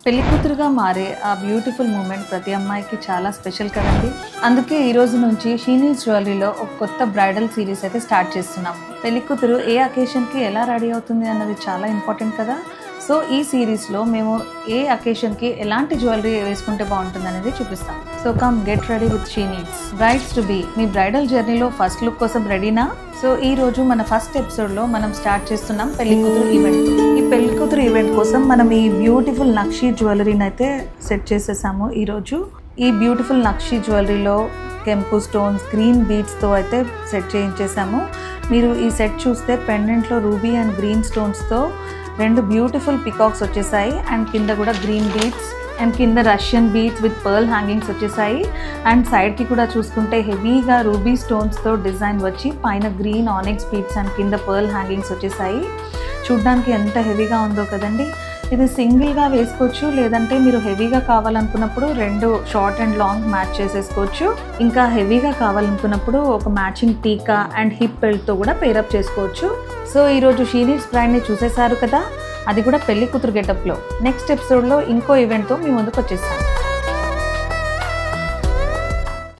పెళ్లి కూతురుగా మారే ఆ బ్యూటిఫుల్ మూమెంట్ ప్రతి అమ్మాయికి చాలా స్పెషల్ కదండి. అందుకే ఈ రోజు నుంచి షీనీస్ జ్యువెలరీలో ఒక కొత్త బ్రైడల్ సిరీస్ అయితే స్టార్ట్ చేస్తున్నాం. పెళ్లి కూతురు ఏ అకేషన్కి ఎలా రెడీ అవుతుంది అన్నది చాలా ఇంపార్టెంట్ కదా. సో ఈ సిరీస్లో మేము ఏ అకేషన్కి ఎలాంటి జ్యువెలరీ వేసుకుంటే బాగుంటుంది అనేది చూపిస్తాం. So come get ready with Sheenies. Brides to be, మీ బ్రైడల్ జర్నీలో ఫస్ట్ లుక్ కోసం రెడీనా? సో ఈ రోజు మన ఫస్ట్ ఎపిసోడ్లో మనం స్టార్ట్ చేస్తున్నాం పెళ్లి కూతురు ఈవెంట్. ఈ పెళ్లి కూతురు ఈవెంట్ కోసం మనం ఈ బ్యూటిఫుల్ నక్షి జ్యువెలరీని అయితే సెట్ చేసేసాము. ఈరోజు ఈ బ్యూటిఫుల్ నక్షి జ్యువెలరీలో కెంపు స్టోన్స్, గ్రీన్ బీడ్స్తో అయితే సెట్ చేయించేసాము. మీరు ఈ సెట్ చూస్తే పెండెంట్లో రూబీ అండ్ గ్రీన్ స్టోన్స్తో 2 బ్యూటిఫుల్ పికాక్స్ వచ్చేసాయి. అండ్ కింద కూడా గ్రీన్ బీడ్స్ అండ్ కింద Russian beads with pearl hangings వచ్చేసాయి. అండ్ సైడ్కి కూడా చూసుకుంటే హెవీగా రూబీ స్టోన్స్తో డిజైన్ వచ్చి పైన గ్రీన్ ఆనిక్స్ బీడ్స్ అండ్ కింద పర్ల్ హ్యాంగింగ్స్ వచ్చేసాయి. చూడ్డానికి ఎంత హెవీగా ఉందో కదండి. ఇది సింగిల్గా వేసుకోవచ్చు, లేదంటే మీరు హెవీగా కావాలనుకున్నప్పుడు 2 షార్ట్ అండ్ లాంగ్ మ్యాచ్ చేసేసుకోవచ్చు. ఇంకా హెవీగా కావాలనుకున్నప్పుడు ఒక మ్యాచింగ్ టీకా అండ్ హిప్ బెల్ట్తో కూడా పేరప్ చేసుకోవచ్చు. సో ఈరోజు షీనీస్ బ్రైడ్ని చూసేశారు కదా, అది కూడా పెళ్లి కూతురు గెటప్లో. నెక్స్ట్ ఎపిసోడ్లో ఇంకో ఈవెంట్తో మీ ముందుకు వచ్చేస్తాను.